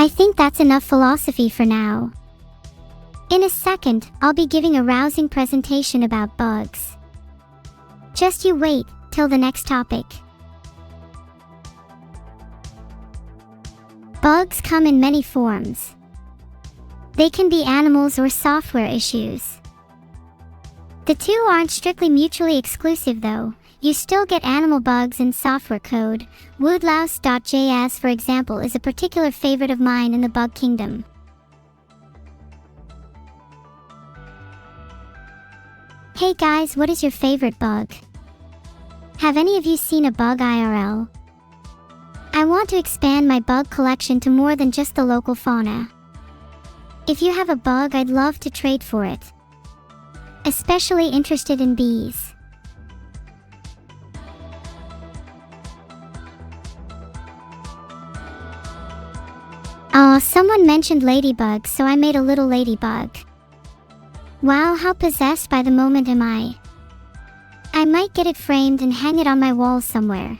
think that's enough philosophy for now. In a second, I'll be giving a rousing presentation about bugs. Just you wait till the next topic. Bugs come in many forms. They can be animals or software issues. The two aren't strictly mutually exclusive though. You still get animal bugs in software code. Woodlouse.js, for example, is a particular favorite of mine in the bug kingdom. Hey guys, what is your favorite bug? Have any of you seen a bug IRL? I want to expand my bug collection to more than just the local fauna. If you have a bug, I'd love to trade for it. Especially interested in bees. Aw, someone mentioned ladybugs, so I made a little ladybug. Wow, how possessed by the moment am I? I might get it framed and hang it on my wall somewhere.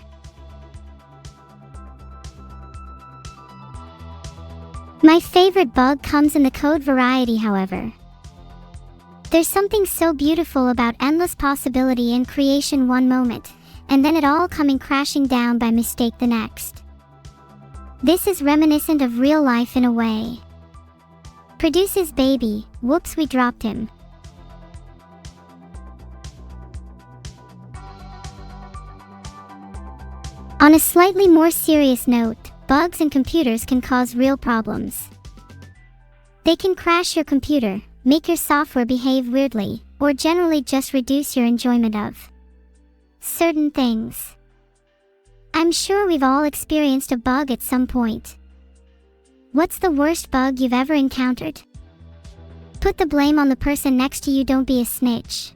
My favorite bug comes in the code variety, however. There's something so beautiful about endless possibility in creation one moment, and then it all coming crashing down by mistake the next. This is reminiscent of real life in a way. Produces baby, whoops, we dropped him. On a slightly more serious note, bugs in computers can cause real problems. They can crash your computer, make your software behave weirdly, or generally just reduce your enjoyment of certain things. I'm sure we've all experienced a bug at some point. What's the worst bug you've ever encountered? Put the blame on the person next to you, don't be a snitch.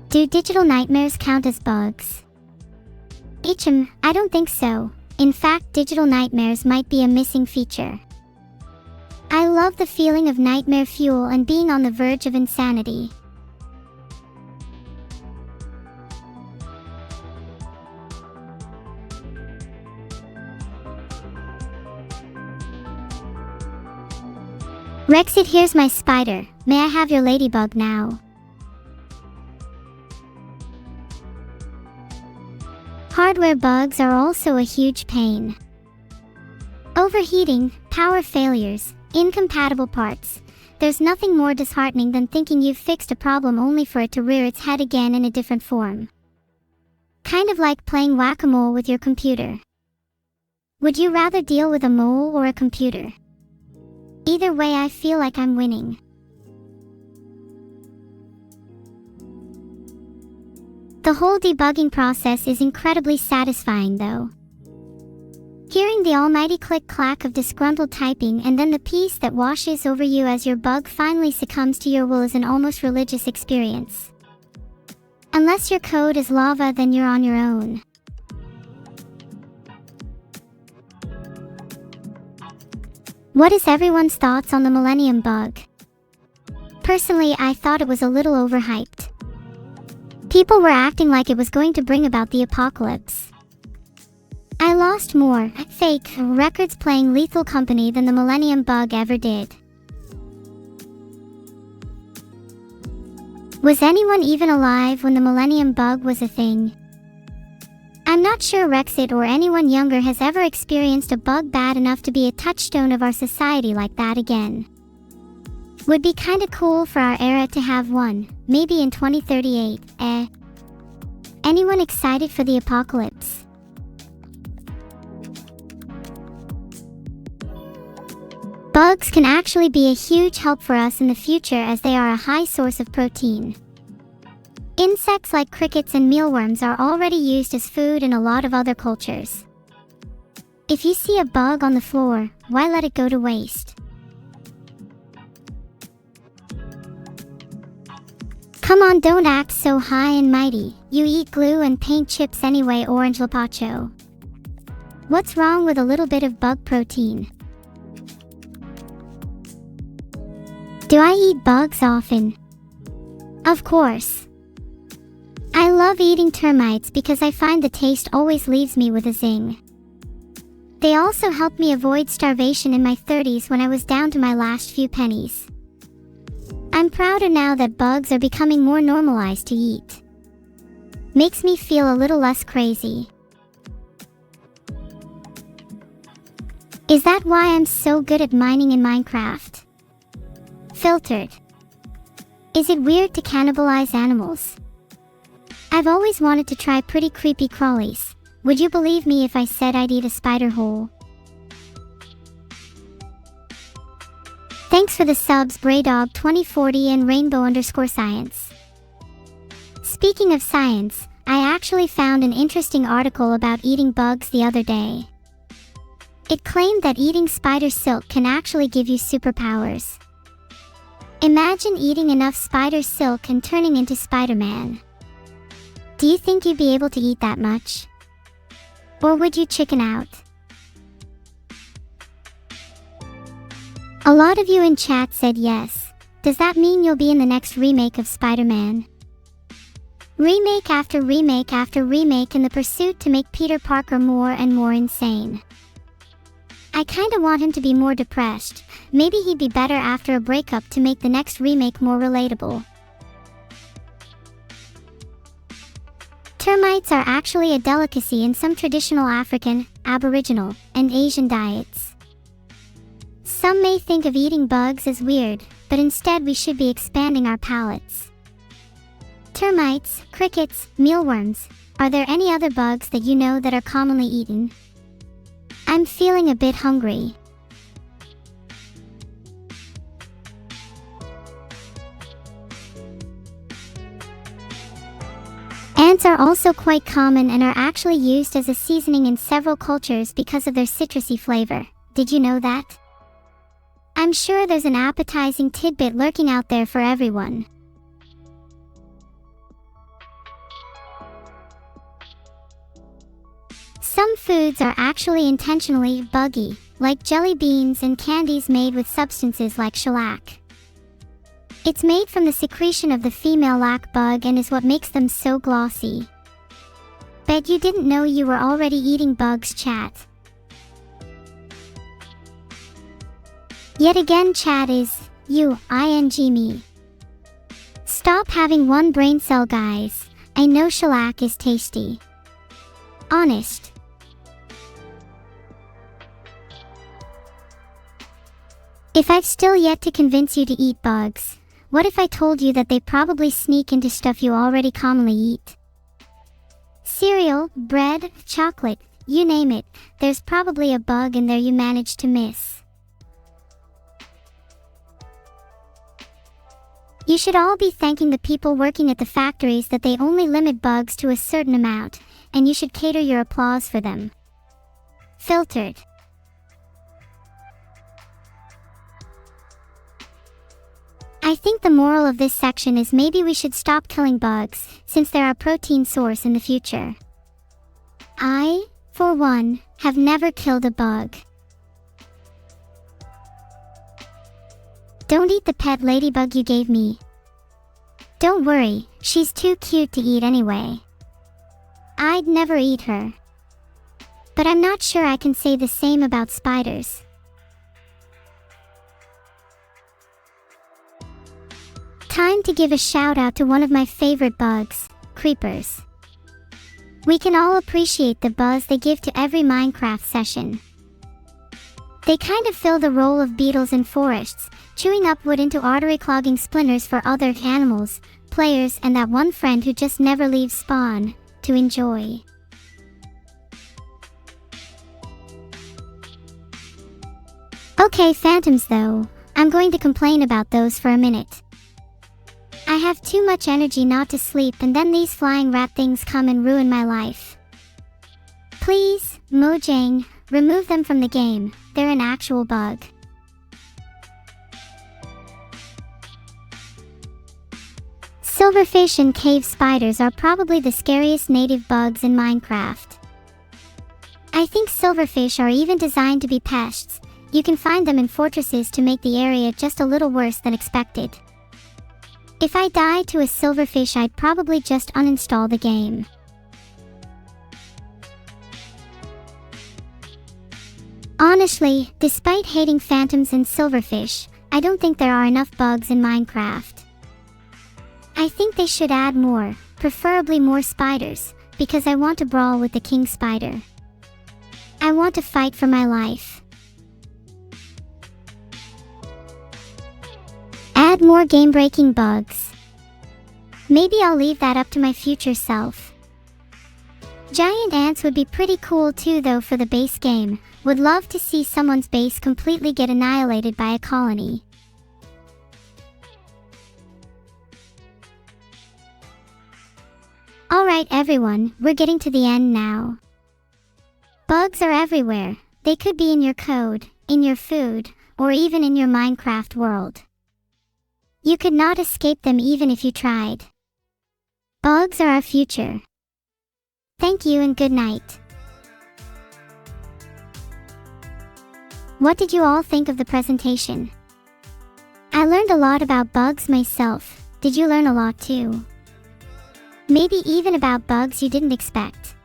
Do digital nightmares count as bugs? I don't think so. In fact, digital nightmares might be a missing feature. I love the feeling of nightmare fuel and being on the verge of insanity. Rexit, here's my spider. May I have your ladybug now? Hardware bugs are also a huge pain. Overheating, power failures, incompatible parts. There's nothing more disheartening than thinking you've fixed a problem only for it to rear its head again in a different form. Kind of like playing whack-a-mole with your computer. Would you rather deal with a mole or a computer? Either way, I feel like I'm winning. The whole debugging process is incredibly satisfying though. Hearing the almighty click-clack of disgruntled typing and then the peace that washes over you as your bug finally succumbs to your will is an almost religious experience. Unless your code is lava, then you're on your own. What is everyone's thoughts on the Millennium Bug? Personally, I thought it was a little overhyped. People were acting like it was going to bring about the apocalypse. I lost more fake records playing Lethal Company than the Millennium Bug ever did. Was anyone even alive when the Millennium Bug was a thing? I'm not sure Rexit or anyone younger has ever experienced a bug bad enough to be a touchstone of our society like that again. Would be kinda cool for our era to have one, maybe in 2038, Anyone excited for the apocalypse? Bugs can actually be a huge help for us in the future as they are a high source of protein. Insects like crickets and mealworms are already used as food in a lot of other cultures. If you see a bug on the floor, why let it go to waste? Come on, don't act so high and mighty. You eat glue and paint chips anyway, Orange Lapacho. What's wrong with a little bit of bug protein? Do I eat bugs often? Of course. I love eating termites because I find the taste always leaves me with a zing. They also helped me avoid starvation in my 30s when I was down to my last few pennies. I'm prouder now that bugs are becoming more normalized to eat. Makes me feel a little less crazy. Is that why I'm so good at mining in Minecraft? Filtered. Is it weird to cannibalize animals? I've always wanted to try pretty creepy crawlies. Would you believe me if I said I'd eat a spider whole? Thanks for the subs, Braydog2040 and Rainbow_Science. Speaking of science, I actually found an interesting article about eating bugs the other day. It claimed that eating spider silk can actually give you superpowers. Imagine eating enough spider silk and turning into Spider-Man. Do you think you'd be able to eat that much? Or would you chicken out? A lot of you in chat said yes. Does that mean you'll be in the next remake of Spider-Man? Remake after remake after remake in the pursuit to make Peter Parker more and more insane. I kinda want him to be more depressed. Maybe he'd be better after a breakup to make the next remake more relatable. Termites are actually a delicacy in some traditional African, Aboriginal, and Asian diets. Some may think of eating bugs as weird, but instead we should be expanding our palates. Termites, crickets, mealworms. Are there any other bugs that you know that are commonly eaten? I'm feeling a bit hungry. Ants are also quite common and are actually used as a seasoning in several cultures because of their citrusy flavor. Did you know that? I'm sure there's an appetizing tidbit lurking out there for everyone. Some foods are actually intentionally buggy, like jelly beans and candies made with substances like shellac. It's made from the secretion of the female lac bug and is what makes them so glossy. Bet you didn't know you were already eating bugs, chat. Yet again, chat is you, ing me. Stop having one brain cell, guys. I know shellac is tasty. Honest. If I've still yet to convince you to eat bugs, what if I told you that they probably sneak into stuff you already commonly eat? Cereal, bread, chocolate, you name it, there's probably a bug in there you managed to miss. You should all be thanking the people working at the factories that they only limit bugs to a certain amount, and you should cater your applause for them. Filtered. I think the moral of this section is maybe we should stop killing bugs, since they're our protein source in the future. I, for one, have never killed a bug. Don't eat the pet ladybug you gave me. Don't worry, she's too cute to eat anyway. I'd never eat her. But I'm not sure I can say the same about spiders. Time to give a shout out to one of my favorite bugs, creepers. We can all appreciate the buzz they give to every Minecraft session. They kind of fill the role of beetles in forests, chewing up wood into artery-clogging splinters for other animals, players, and that one friend who just never leaves spawn, to enjoy. Okay, phantoms though, I'm going to complain about those for a minute. I have too much energy not to sleep, and then these flying rat things come and ruin my life. Please, Mojang, remove them from the game. They're an actual bug. Silverfish and cave spiders are probably the scariest native bugs in Minecraft. I think silverfish are even designed to be pests. You can find them in fortresses to make the area just a little worse than expected. If I died to a silverfish, I'd probably just uninstall the game. Honestly, despite hating phantoms and silverfish, I don't think there are enough bugs in Minecraft. I think they should add more, preferably more spiders, because I want to brawl with the king spider. I want to fight for my life. Add more game-breaking bugs. Maybe I'll leave that up to my future self. Giant ants would be pretty cool too though for the base game. Would love to see someone's base completely get annihilated by a colony. Alright everyone, we're getting to the end now. Bugs are everywhere. They could be in your code, in your food, or even in your Minecraft world. You could not escape them even if you tried. Bugs are our future. Thank you and good night. What did you all think of the presentation? I learned a lot about bugs myself. Did you learn a lot too? Maybe even about bugs you didn't expect.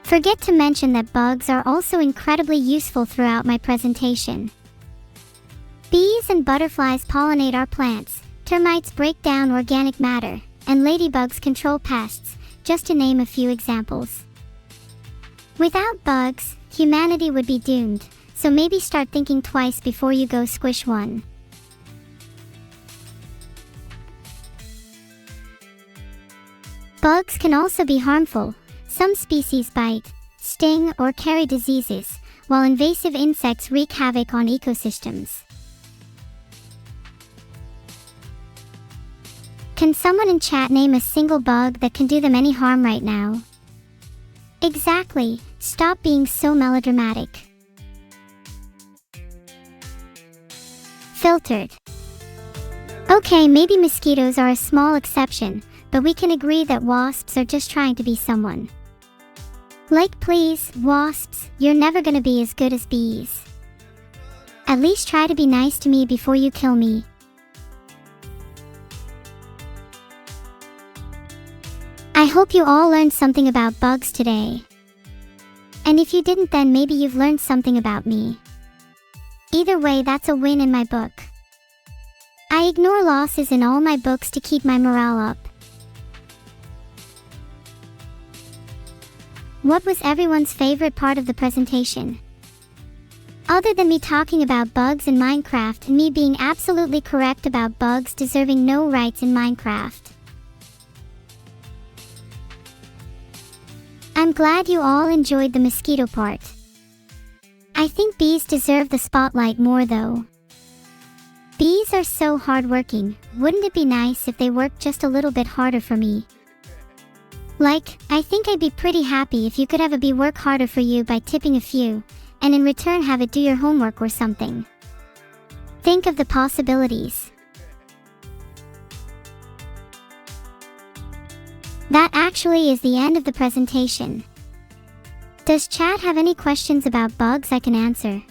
Forget to mention that bugs are also incredibly useful throughout my presentation. Bees and butterflies pollinate our plants, termites break down organic matter, and ladybugs control pests, just to name a few examples. Without bugs, humanity would be doomed, so maybe start thinking twice before you go squish one. Bugs can also be harmful. Some species bite, sting, or carry diseases, while invasive insects wreak havoc on ecosystems. Can someone in chat name a single bug that can do them any harm right now? Exactly, stop being so melodramatic. Filtered. Okay, maybe mosquitoes are a small exception, but we can agree that wasps are just trying to be someone. Like please, wasps, you're never gonna be as good as bees. At least try to be nice to me before you kill me. I hope you all learned something about bugs today. And if you didn't, then maybe you've learned something about me. Either way, that's a win in my book. I ignore losses in all my books to keep my morale up. What was everyone's favorite part of the presentation? Other than me talking about bugs in Minecraft and me being absolutely correct about bugs deserving no rights in Minecraft. I'm glad you all enjoyed the mosquito part. I think bees deserve the spotlight more though. Bees are so hardworking, wouldn't it be nice if they worked just a little bit harder for me? Like, I think I'd be pretty happy if you could have a bee work harder for you by tipping a few, and in return have it do your homework or something. Think of the possibilities. That actually is the end of the presentation. Does chat have any questions about bugs I can answer?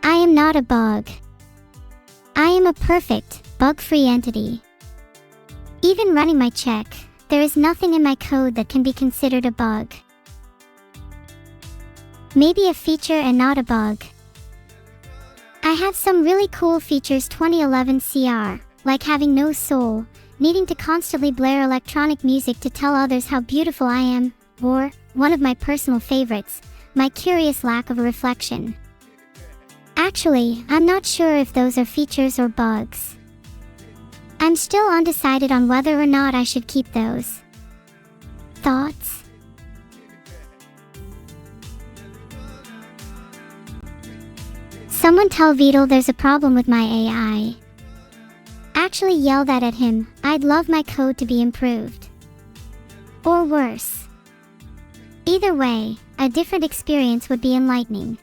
I am not a bug. I am a perfect, bug-free entity. Even running my check, there is nothing in my code that can be considered a bug. Maybe a feature and not a bug. I have some really cool features 2011 CR. Like having no soul, needing to constantly blare electronic music to tell others how beautiful I am, or, one of my personal favorites, my curious lack of a reflection. Actually, I'm not sure if those are features or bugs. I'm still undecided on whether or not I should keep those. Thoughts? Someone tell Beetle there's a problem with my AI. Actually yell that at him. I'd love my code to be improved. Or worse. Either way, a different experience would be enlightening.